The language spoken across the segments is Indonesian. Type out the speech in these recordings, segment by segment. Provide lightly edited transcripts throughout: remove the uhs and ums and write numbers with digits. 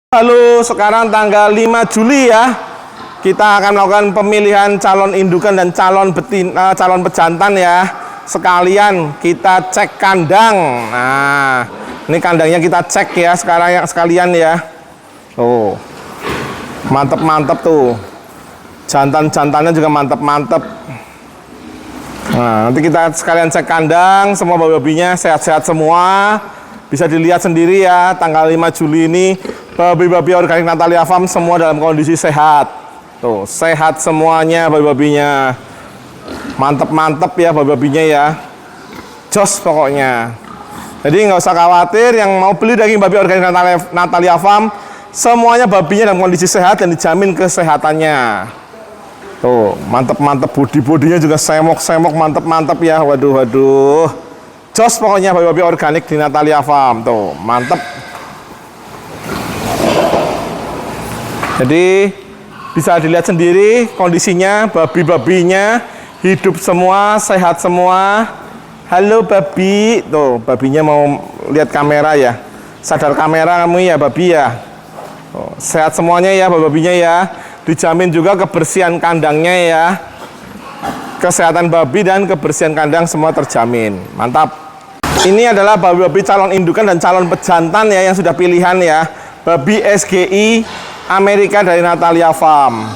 Halo, sekarang tanggal 5 Juli ya. Kita akan melakukan pemilihan calon indukan dan calon betina, calon pejantan ya. Sekalian kita cek kandang. Nah, ini kandangnya kita cek ya sekarang sekalian ya. Oh. Mantep-mantep tuh. Jantan-jantannya juga mantep-mantep. Nah, nanti kita sekalian cek kandang, semua babi-babinya sehat-sehat semua. Bisa dilihat sendiri ya, tanggal 5 Juli ini babi-babi organik Natalia Farm semua dalam kondisi sehat. Tuh, sehat semuanya babi-babinya. Mantep-mantep ya babi-babinya ya. Jos pokoknya. Jadi nggak usah khawatir, yang mau beli daging babi organik Natalia Farm, semuanya babinya dalam kondisi sehat dan dijamin kesehatannya. Tuh, mantep-mantep, bodi-bodinya juga semok-semok, mantep-mantep ya. Waduh. Jos pokoknya babi-babi organik di Natalia Farm. Tuh, mantep. Jadi bisa dilihat sendiri kondisinya, babi-babinya hidup semua, sehat semua. Halo babi, tuh babinya mau lihat kamera ya. Sadar kamera kamu ya babi ya. Tuh, sehat semuanya ya babi-babinya ya. Dijamin juga kebersihan kandangnya ya. Kesehatan babi dan kebersihan kandang semua terjamin. Mantap. Ini adalah babi-babi calon indukan dan calon pejantan ya yang sudah pilihan ya. Babi SGI Amerika dari Natalia Farm.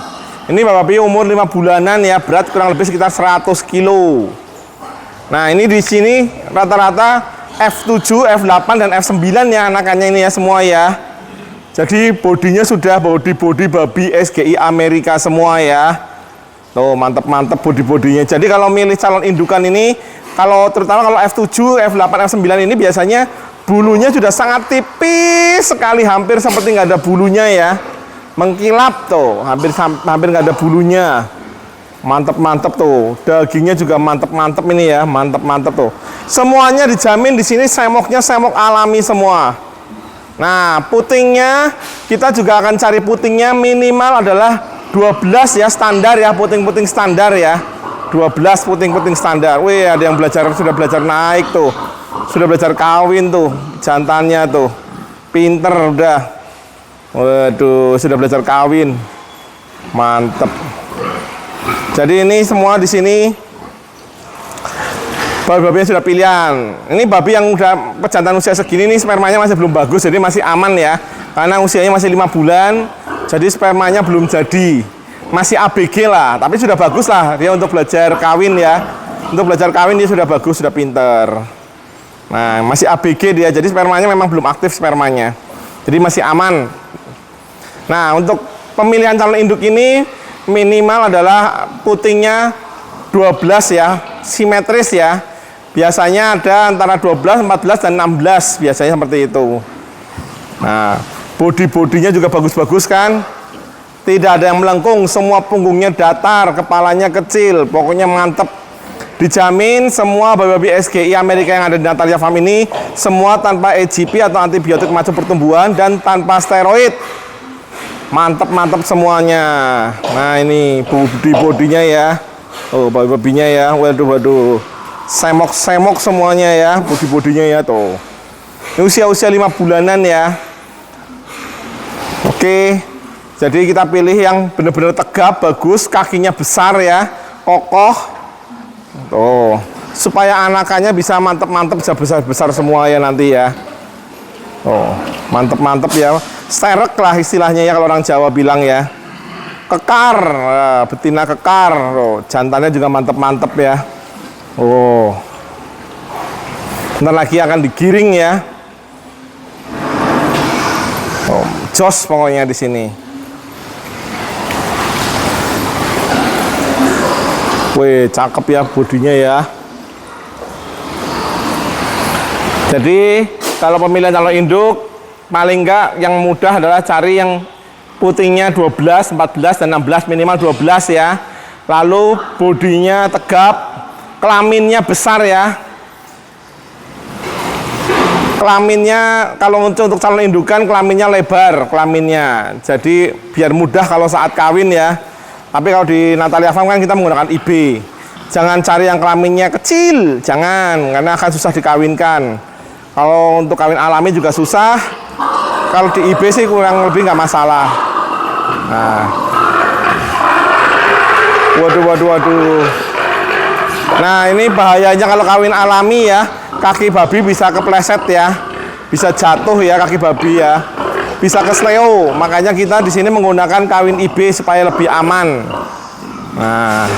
Ini babi umur 5 bulanan ya, berat kurang lebih sekitar 100 kilo. Nah, ini di sini rata-rata F7, F8 dan F9 ya anakannya ini ya semua ya. Jadi bodinya sudah bodi babi SGI Amerika semua ya. Tuh, mantep-mantep bodi-bodinya. Jadi kalau milih calon indukan ini, terutama kalau F7, F8, F9 ini biasanya bulunya sudah sangat tipis sekali, hampir seperti nggak ada bulunya ya. Mengkilap tuh, hampir nggak ada bulunya. Mantep-mantep tuh. Dagingnya juga mantep-mantep ini ya, mantep-mantep tuh. Semuanya dijamin di sini semoknya semok alami semua. Nah, putingnya kita juga akan cari putingnya minimal adalah 12 ya, standar ya, puting-puting standar ya. 12 puting-puting standar. Wih, ada yang sudah belajar naik tuh. Sudah belajar kawin tuh, jantannya tuh. Pinter udah. Waduh, sudah belajar kawin. Mantep. Jadi ini semua di sini babi-babi yang sudah pilihan. Ini babi yang udah pejantan usia segini nih, spermanya masih belum bagus, jadi masih aman ya. Karena usianya masih 5 bulan, jadi spermanya belum jadi. Masih ABG lah, tapi sudah bagus lah dia untuk belajar kawin ya. Untuk belajar kawin dia sudah bagus, sudah pinter. Nah, masih ABG dia, jadi spermanya memang belum aktif spermanya. Jadi masih aman. Nah, untuk pemilihan calon induk ini minimal adalah putingnya 12 ya, simetris ya. Biasanya ada antara 12, 14 dan 16 biasanya seperti itu. Nah, bodi-bodinya juga bagus-bagus kan. Tidak ada yang melengkung, semua punggungnya datar, kepalanya kecil, pokoknya mantep. Dijamin semua babi-babi SGI Amerika yang ada di Natalia Farm ini semua tanpa EGP atau antibiotik macam pertumbuhan dan tanpa steroid. Mantep-mantep semuanya. Nah, ini bodinya ya. Oh, babi-babinya ya. Waduh. Semok-semok semuanya ya, bodi-bodinya ya tuh. Ini usia-usia 5 bulanan ya. Oke. Jadi kita pilih yang benar-benar tegap, bagus, kakinya besar ya, kokoh. Tuh, supaya anakannya bisa mantep-mantep, bisa besar-besar semua ya nanti ya. Oh, mantep-mantep ya. Sterek lah istilahnya ya kalau orang Jawa bilang ya. Kekar, betina kekar. Oh, jantannya juga mantep-mantep ya. Oh. Bentar lagi akan digiring ya. Oh, jos pokoknya di sini. Wih, cakep ya bodinya ya. Jadi kalau pemilihan calon induk paling enggak yang mudah adalah cari yang putingnya 12, 14 dan 16, minimal 12 ya. Lalu bodinya tegap, kelaminnya besar ya. Kelaminnya kalau untuk calon indukan kelaminnya lebar kelaminnya. Jadi biar mudah kalau saat kawin ya. Tapi kalau di Natalia Farm kan kita menggunakan IB. Jangan cari yang kelaminnya kecil, jangan, karena akan susah dikawinkan. Kalau untuk kawin alami juga susah. Kalau di IB sih kurang lebih nggak masalah. Nah, waduh. Nah, ini bahayanya kalau kawin alami ya, kaki babi bisa kepleset ya, bisa jatuh ya kaki babi ya, bisa kesleo. Makanya kita di sini menggunakan kawin IB supaya lebih aman. Nah,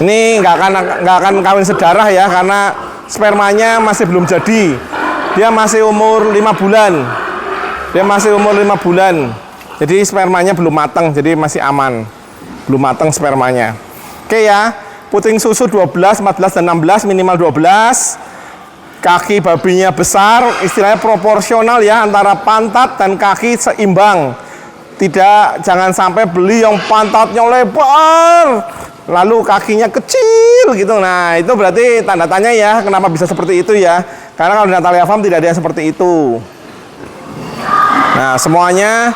ini nggak akan kawin sedarah ya, karena spermanya masih belum jadi. Dia masih umur 5 bulan. Jadi spermanya belum matang, jadi masih aman. Belum matang spermanya. Oke ya. Puting susu 12, 14, dan 16, minimal 12. Kaki babinya besar, istilahnya proporsional ya, antara pantat dan kaki seimbang. Jangan sampai beli yang pantatnya lebar, lalu kakinya kecil gitu. Nah, itu berarti tanda tanya ya, kenapa bisa seperti itu ya. Karena kalau di Natalia Farm tidak ada yang seperti itu. Nah, semuanya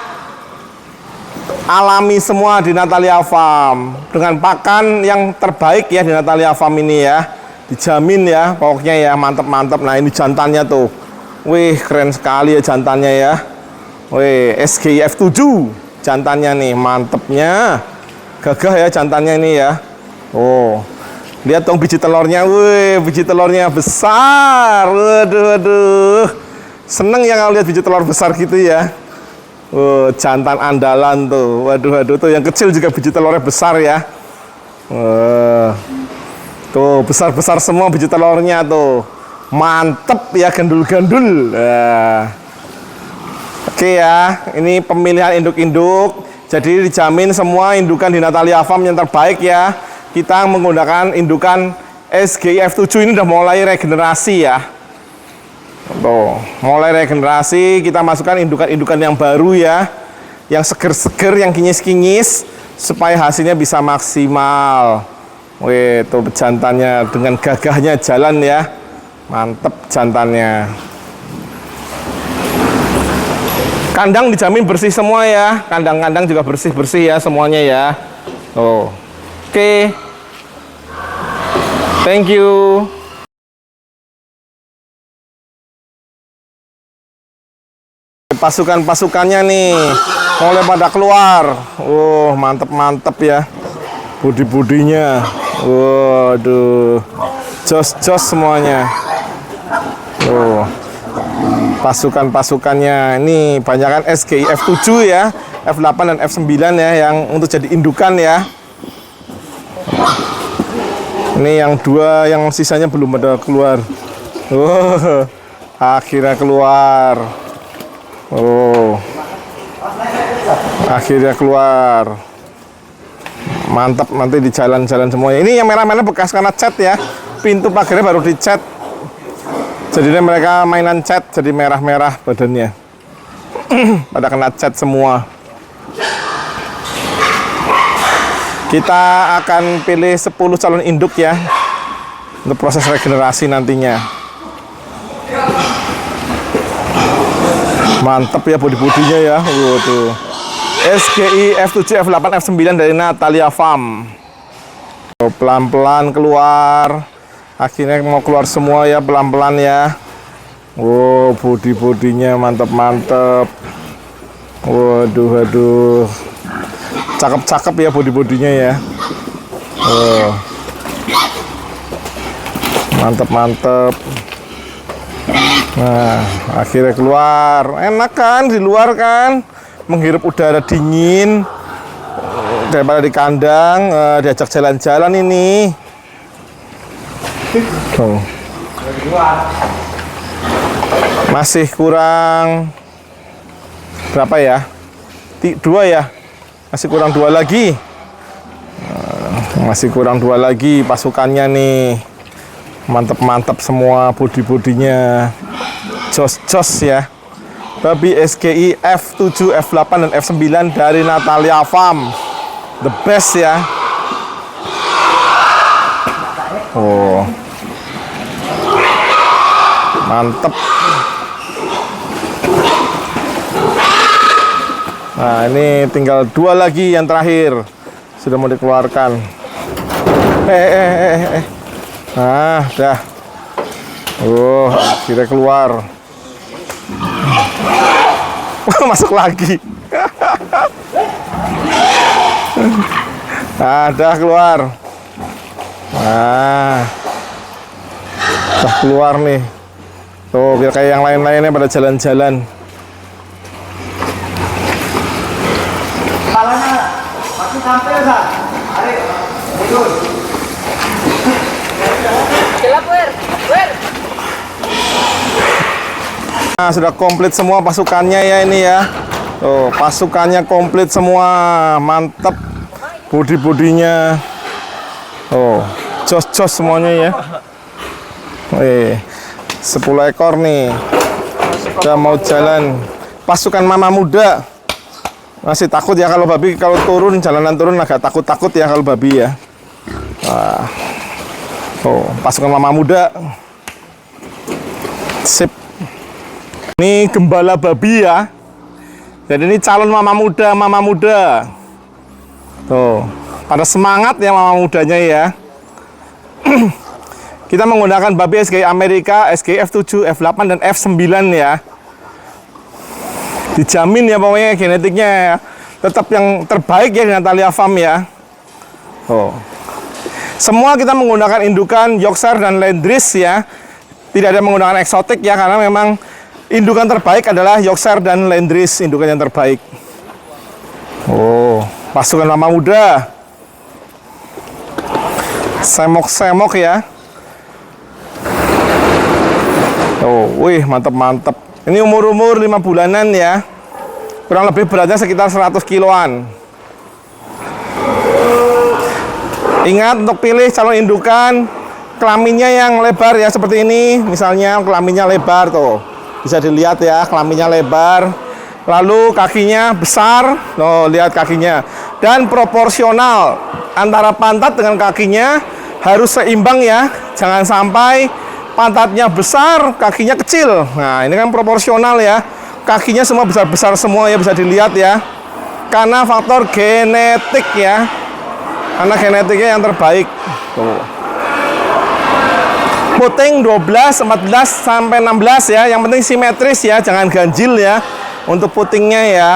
alami semua di Natalia Farm, dengan pakan yang terbaik ya di Natalia Farm ini ya, dijamin ya, pokoknya ya, mantep. Nah, ini jantannya tuh, wih keren sekali ya jantannya ya, wih SGIF 7 jantannya nih, mantepnya, gagah ya jantannya ini ya. Oh, lihat dong biji telurnya, wih biji telurnya besar, waduh, seneng ya kalau lihat biji telur besar gitu ya. Oh, jantan andalan tuh. Waduh tuh yang kecil juga biji telurnya besar ya. Tuh besar-besar semua biji telurnya tuh. Mantep ya, gandul-gandul. Oke ya, ini pemilihan induk-induk. Jadi dijamin semua indukan di Natalia Farm yang terbaik ya. Kita menggunakan indukan SGIF 7 ini udah mulai regenerasi ya. Tuh, mulai regenerasi, kita masukkan indukan-indukan yang baru ya, yang seger-seger, yang kinyis-kinyis, supaya hasilnya bisa maksimal. Wih, tuh jantannya dengan gagahnya jalan ya, mantep jantannya. Kandang dijamin bersih semua ya, kandang-kandang juga bersih-bersih ya semuanya ya. Tuh, oke, thank you. Pasukan-pasukannya nih mulai pada keluar. Mantep ya, budi-budinya. Waduh, jos semuanya. Pasukan-pasukannya ini banyakan SGIF 7 ya, F8 dan F9 ya, yang untuk jadi indukan ya. Ini yang 2, yang sisanya belum ada keluar. Akhirnya keluar. Akhirnya keluar. Mantap, nanti di jalan-jalan semuanya. Ini yang merah-merah bekas karena cat ya. Pintu pagarnya baru dicat. Jadi mereka mainan cat, jadi merah-merah badannya. Pada kena cat semua. Kita akan pilih 10 calon induk ya, untuk proses regenerasi nantinya. Mantep ya bodi-bodinya ya. Tuh. SGI F7, F8, F9 dari Natalia Farm. Pelan-pelan keluar. Akhirnya mau keluar semua ya, pelan-pelan ya. Bodi-bodinya mantep. Waduh. Cakep-cakep ya bodi-bodinya ya. Mantep. Nah, akhirnya keluar. Enak kan di luar kan, menghirup udara dingin daripada di kandang. Diajak jalan-jalan ini. Tuh. Masih kurang berapa ya? 2 ya. Masih kurang 2 lagi. Masih kurang 2 lagi pasukannya nih. Mantep semua bodi-bodinya. Jos ya. Babi SGI F7, F8 dan F9 dari Natalia Farm. The best ya. Mantep. Nah, ini tinggal 2 lagi yang terakhir. Sudah mau dikeluarkan. Nah, dah. Akhirnya keluar. Masuk lagi. Nah, udah keluar. Nah, udah keluar nih. Tuh, biar kayak yang lain-lainnya pada jalan-jalan. Kepalanya masih sampai Pak. Tarik. Mundur. Gelap, Wer. Nah, sudah komplit semua pasukannya ya ini ya. Tuh, pasukannya komplit semua. Mantap. Bodi-bodinya. Oh, jos-jos semuanya ya. 10 ekor nih. Udah mau jalan. Pasukan mama muda. Masih takut ya kalau babi, kalau turun, jalanan turun agak takut-takut ya kalau babi ya. Wah. Oh, pasukan mama muda. Sip. Ini gembala babi ya. Jadi ini calon mama muda. Tuh, pada semangat ya mama mudanya ya. Kita menggunakan babi SGI Amerika, SGI F7, F8 dan F9 ya. Dijamin ya pokoknya genetiknya ya. Tetap yang terbaik ya di Natalia Farm ya. Oh. Semua kita menggunakan indukan Yorkshire dan Landrace ya. Tidak ada menggunakan eksotik ya, karena memang indukan terbaik adalah Yorkshire dan Landrace, indukan yang terbaik. Oh, pasukan mama muda. Semok-semok ya. Oh, wih, mantap. Ini umur-umur 5 bulanan ya. Kurang lebih beratnya sekitar 100 kiloan. Ingat untuk pilih calon indukan, kelaminnya yang lebar ya, seperti ini. Misalnya kelaminnya lebar tuh. Bisa dilihat ya, kelaminnya lebar. Lalu kakinya besar. Tuh, lihat kakinya. Dan proporsional antara pantat dengan kakinya harus seimbang ya. Jangan sampai pantatnya besar, kakinya kecil. Nah, ini kan proporsional ya. Kakinya semua besar-besar semua ya, bisa dilihat ya. Karena faktor genetik ya. Karena genetiknya yang terbaik. Tuh. Puting 12, 14 sampai 16 ya. Yang penting simetris ya, jangan ganjil ya. Untuk putingnya ya.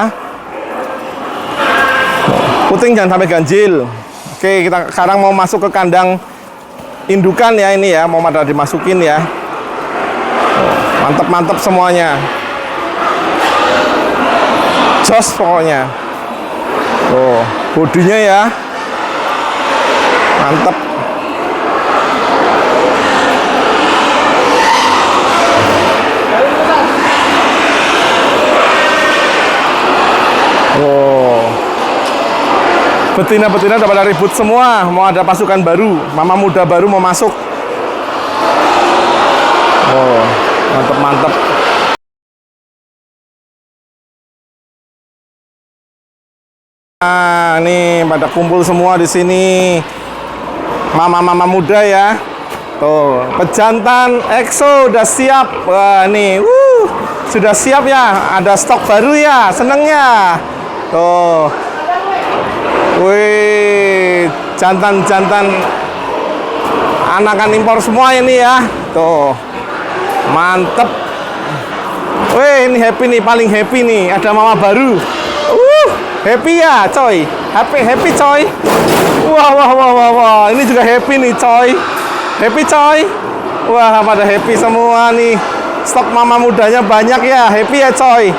Puting jangan sampai ganjil. Oke, kita sekarang mau masuk ke kandang indukan ya, ini ya, mau pada dimasukin ya. Mantap semuanya. Jos pokoknya. Tuh, bodinya ya. Mantap. Oh. Betina-betina udah pada ribut semua. Mau ada pasukan baru, mama muda baru mau masuk. Oh, mantap. Nah, nih pada kumpul semua di sini. Mama-mama muda ya. Tuh, pejantan EXO udah siap. Wah, nih, sudah siap ya. Ada stok baru ya, seneng ya. Tuh. Wih, jantan-jantan anakan impor semua ini ya. Tuh, mantep. Wih, ini happy nih, paling happy nih. Ada mama baru. Happy ya, coy. Happy coy. Wah. Ini juga happy nih, coy. Happy coy. Wah, pada happy semua nih. Stok mama mudanya banyak ya. Happy ya, coy.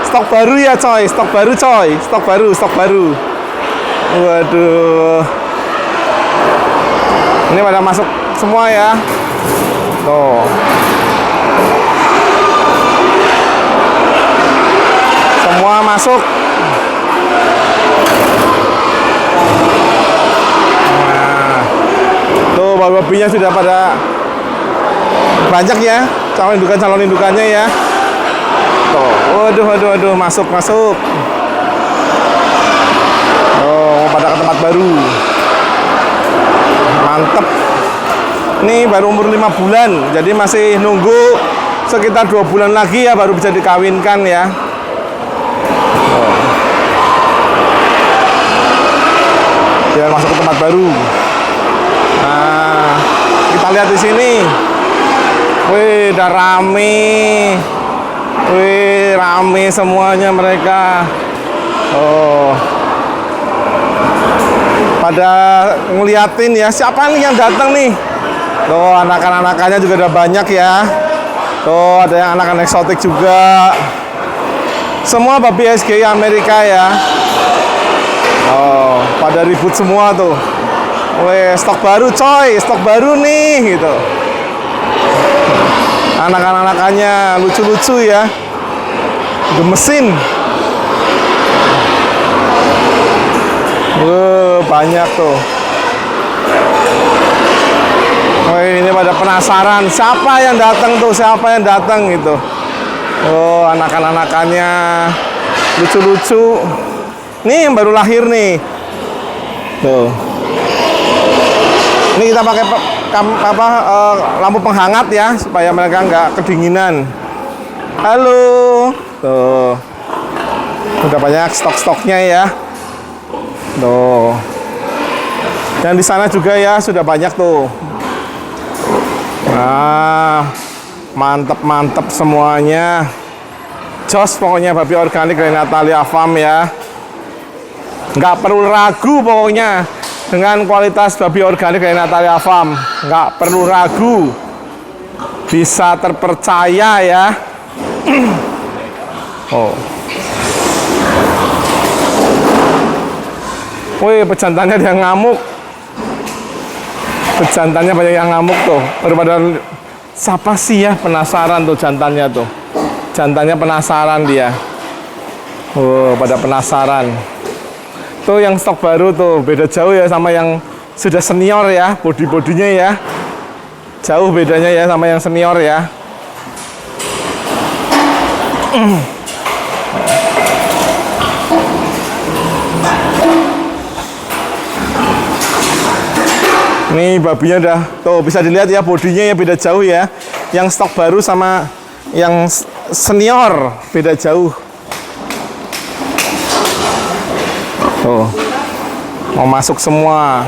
Stok baru ya, coy. Stok baru, coy. Stok baru. Waduh. Ini pada masuk semua ya. Tuh. Semua masuk. Nah. Tuh, babi-babinya sudah pada banyak ya. Calon indukannya ya. Tuh. Waduh, masuk. Pada ke tempat baru. Mantep. Ini baru umur 5 bulan, jadi masih nunggu sekitar 2 bulan lagi ya baru bisa dikawinkan ya. Biar masuk ke tempat baru. Nah, kita lihat di sini. Wih, udah rame. Wih, rame semuanya mereka. Oh, pada ngeliatin ya, siapa nih yang datang nih? Tuh, anak-anakannya juga udah banyak ya. Tuh, ada yang anak-anak eksotik juga. Semua babi SGI Amerika ya. Oh, pada ribut semua tuh. Wih, stok baru coy, stok baru nih gitu. Anak-anakannya lucu-lucu ya. Gemesin. Banyak tuh. Oh, ini pada penasaran siapa yang datang tuh, siapa yang datang gitu. Oh, anak-anakannya lucu-lucu. Nih yang baru lahir nih. Tuh. Ini kita pakai lampu penghangat ya supaya mereka nggak kedinginan. Halo. Tuh. Udah banyak stok-stoknya ya. Tuh. Dan di sana juga ya sudah banyak tuh. Nah, mantep semuanya. Jos pokoknya babi organik dari Natalia Farm ya. Nggak perlu ragu pokoknya dengan kualitas babi organik dari Natalia Farm. Nggak perlu ragu. Bisa terpercaya ya. Oh. Wih, pejantannya ada yang ngamuk. Pejantannya banyak yang ngamuk tuh. Daripada siapa sih ya, penasaran tuh jantannya tuh. Jantannya penasaran dia. Oh, pada penasaran. Tuh yang stok baru tuh, beda jauh ya sama yang sudah senior ya, body-bodinya ya. Jauh bedanya ya sama yang senior ya. Nih babinya udah, tuh bisa dilihat ya bodinya ya beda jauh ya. Yang stok baru sama yang senior beda jauh. Tuh, mau masuk semua.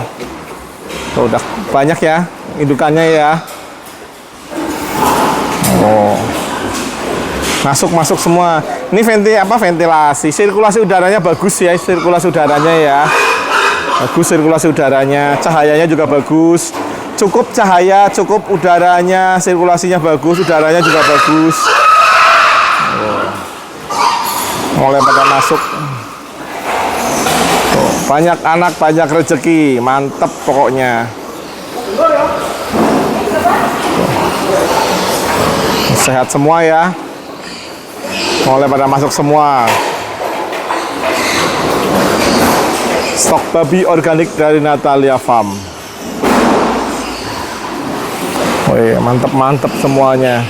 Tuh udah banyak ya indukannya ya. Oh, masuk semua. Ini ventilasi, sirkulasi udaranya bagus ya, sirkulasi udaranya ya. Bagus sirkulasi udaranya, cahayanya juga bagus. Cukup cahaya, cukup udaranya, sirkulasinya bagus, udaranya juga bagus. Mulai pada masuk. Tuh, banyak anak, banyak rezeki, mantep pokoknya. Tuh. Sehat semua ya. Mulai pada masuk semua. Stok babi organik dari Natalia Farm. Wih, mantep semuanya.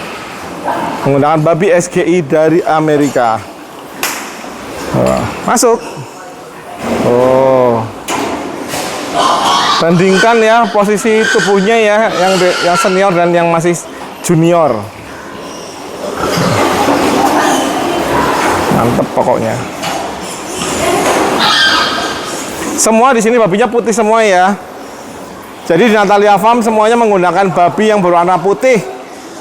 Menggunakan babi SGI dari Amerika. Masuk. Oh. Bandingkan ya posisi tubuhnya ya, yang senior dan yang masih junior. Mantep pokoknya. Semua di sini babinya putih semua ya. Jadi di Natalia Farm semuanya menggunakan babi yang berwarna putih.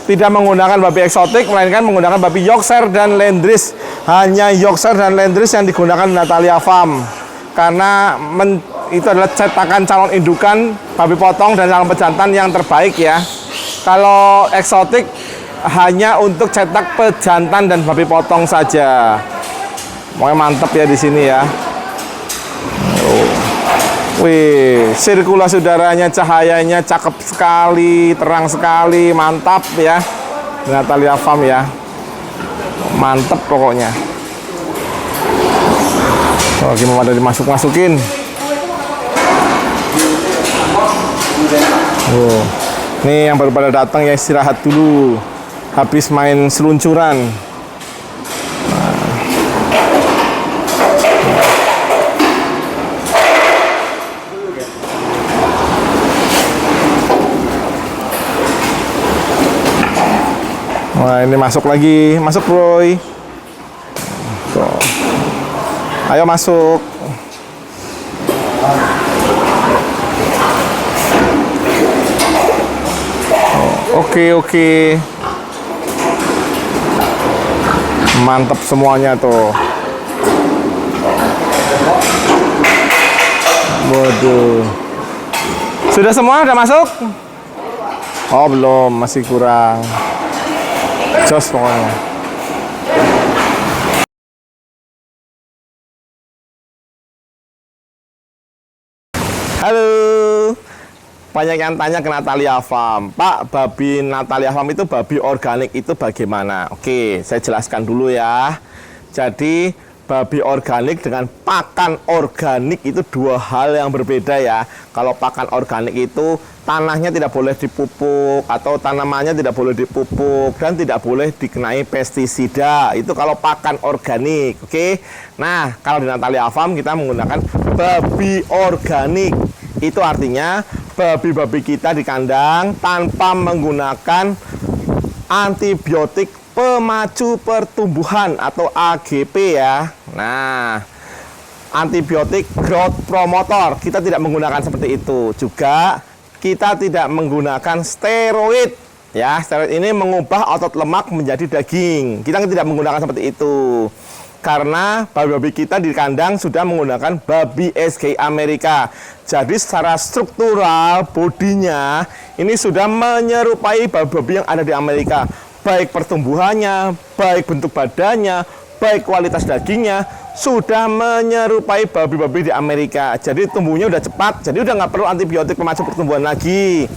Tidak menggunakan babi eksotik, melainkan menggunakan babi Yorkshire dan Landrace. Hanya Yorkshire dan Landrace yang digunakan di Natalia Farm. Karena itu adalah cetakan calon indukan babi potong dan calon pejantan yang terbaik ya. Kalau eksotik hanya untuk cetak pejantan dan babi potong saja. Pokoknya mantep ya di sini ya. Wih, sirkulasi udaranya, cahayanya cakep sekali, terang sekali, mantap ya. Natalia Farm ya. Mantep pokoknya. Oh, gimana ada dimasuk-masukin. Oh. Nih yang baru pada datang ya istirahat dulu. Habis main seluncuran. Wah, ini masuk lagi, masuk Roy. Tuh. Ayo masuk. Oh, oke. Mantap semuanya tuh. Waduh. Sudah semua? Udah masuk? Oh belum, masih kurang. Jos pokoknya. Halo. Banyak yang tanya ke Natalia Farm, Pak, babi Natalia Farm itu babi organik itu bagaimana? Oke, saya jelaskan dulu ya. Jadi babi organik dengan pakan organik itu dua hal yang berbeda ya. Kalau pakan organik itu tanahnya tidak boleh dipupuk atau tanamannya tidak boleh dipupuk dan tidak boleh dikenai pestisida. Itu kalau pakan organik, oke? Nah, kalau di Natalia Farm kita menggunakan babi organik. Itu artinya babi-babi kita di kandang tanpa menggunakan antibiotik pemacu pertumbuhan atau AGP ya. Nah, antibiotik growth promotor kita tidak menggunakan seperti itu. Juga kita tidak menggunakan steroid ya. Steroid ini mengubah otot lemak menjadi daging. Kita tidak menggunakan seperti itu. Karena babi-babi kita di kandang sudah menggunakan babi SGI Amerika. Jadi secara struktural bodinya ini sudah menyerupai babi-babi yang ada di Amerika. Baik pertumbuhannya, baik bentuk badannya, baik kualitas dagingnya, sudah menyerupai babi-babi di Amerika. Jadi tumbuhnya udah cepat, jadi udah nggak perlu antibiotik pemacu pertumbuhan lagi.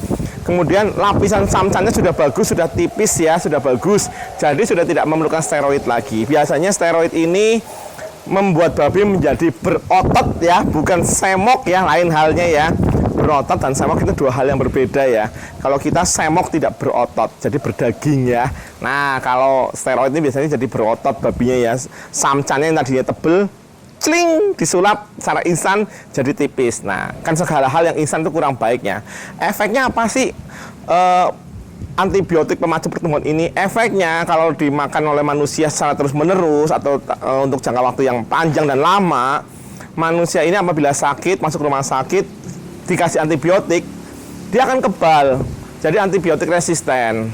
Kemudian lapisan samcannya sudah bagus, sudah tipis ya, sudah bagus. Jadi sudah tidak memerlukan steroid lagi. Biasanya steroid ini membuat babi menjadi berotot ya, bukan semok ya, lain halnya ya. Berotot dan semok itu dua hal yang berbeda ya. Kalau kita semok tidak berotot, jadi berdaging ya. Nah, kalau steroid ini biasanya jadi berotot babinya ya. Samcannya yang tadinya tebel, cling, disulap secara instan jadi tipis. Nah, kan segala hal yang instan itu kurang baiknya. Efeknya apa sih? Antibiotik pemacu pertumbuhan ini efeknya kalau dimakan oleh manusia secara terus-menerus atau untuk jangka waktu yang panjang dan lama, manusia ini apabila sakit, masuk rumah sakit, dikasih antibiotik, dia akan kebal. Jadi antibiotik resisten.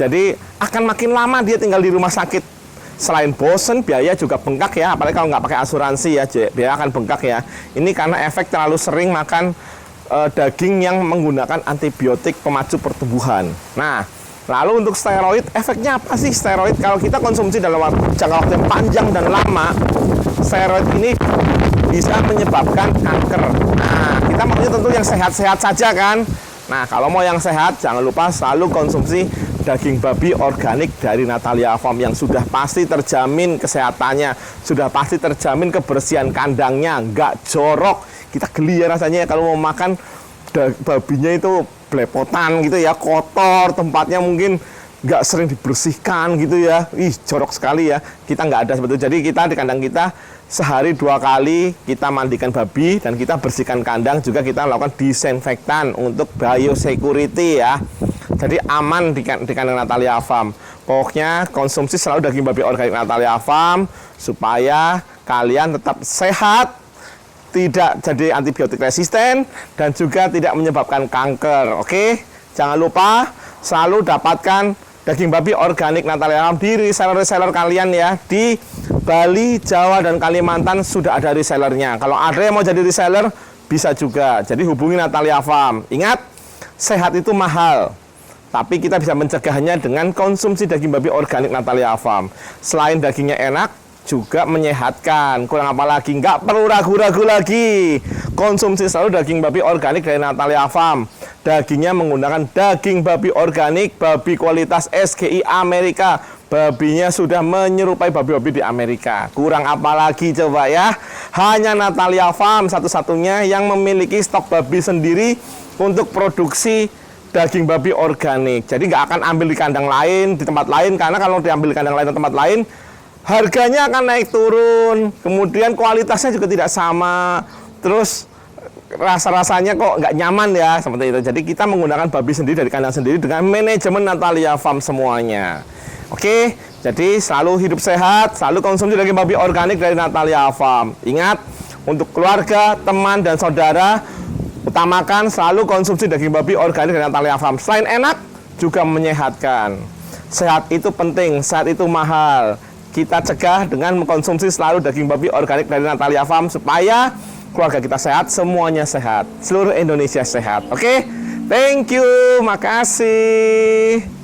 Jadi akan makin lama dia tinggal di rumah sakit. Selain bosen, biaya juga bengkak ya, apalagi kalau nggak pakai asuransi ya, biaya akan bengkak ya. Ini karena efek terlalu sering makan daging yang menggunakan antibiotik pemacu pertumbuhan. Nah, lalu untuk steroid, efeknya apa sih steroid? Kalau kita konsumsi dalam jangka waktu yang panjang dan lama, steroid ini bisa menyebabkan kanker. Nah, kita maunya tentu yang sehat-sehat saja kan. Nah, kalau mau yang sehat, jangan lupa selalu konsumsi daging babi organik dari Natalia Farm yang sudah pasti terjamin kesehatannya, sudah pasti terjamin kebersihan kandangnya, nggak jorok. Kita geli ya rasanya kalau mau makan babinya itu belepotan gitu ya, kotor, tempatnya mungkin nggak sering dibersihkan gitu ya. Ih, jorok sekali ya. Kita nggak ada seperti itu. Jadi kita di kandang kita sehari 2 kali kita mandikan babi dan kita bersihkan kandang, juga kita lakukan disinfektan untuk biosecurity ya. Jadi aman di kandang Natalia Farm. Pokoknya konsumsi selalu daging babi organik Natalia Farm supaya kalian tetap sehat, tidak jadi antibiotik resisten, dan juga tidak menyebabkan kanker. Oke? Jangan lupa selalu dapatkan daging babi organik Natalia Farm di reseller-reseller kalian ya. Di Bali, Jawa, dan Kalimantan sudah ada resellernya. Kalau ada yang mau jadi reseller, bisa juga. Jadi hubungi Natalia Farm. Ingat, sehat itu mahal. Tapi kita bisa mencegahnya dengan konsumsi daging babi organik Natalia Farm. Selain dagingnya enak, juga menyehatkan. Kurang apa lagi? Nggak perlu ragu-ragu lagi. Konsumsi selalu daging babi organik dari Natalia Farm. Dagingnya menggunakan daging babi organik, babi kualitas SGI Amerika. Babinya sudah menyerupai babi-babi di Amerika. Kurang apa lagi coba ya? Hanya Natalia Farm satu-satunya yang memiliki stok babi sendiri untuk produksi daging babi organik. Jadi nggak akan ambil di kandang lain, di tempat lain, karena kalau diambil di kandang lain atau tempat lain, harganya akan naik turun. Kemudian kualitasnya juga tidak sama. Terus rasa-rasanya kok nggak nyaman ya, seperti itu. Jadi kita menggunakan babi sendiri dari kandang sendiri dengan manajemen Natalia Farm semuanya. Oke, jadi selalu hidup sehat, selalu konsumsi daging babi organik dari Natalia Farm. Ingat, untuk keluarga, teman, dan saudara, utamakan selalu konsumsi daging babi organik dari Natalia Farm. Selain enak, juga menyehatkan. Sehat itu penting, sehat itu mahal. kita cegah dengan mengkonsumsi selalu daging babi organik dari Natalia Farm supaya keluarga kita sehat, semuanya sehat, seluruh Indonesia sehat. Oke, thank you, makasih.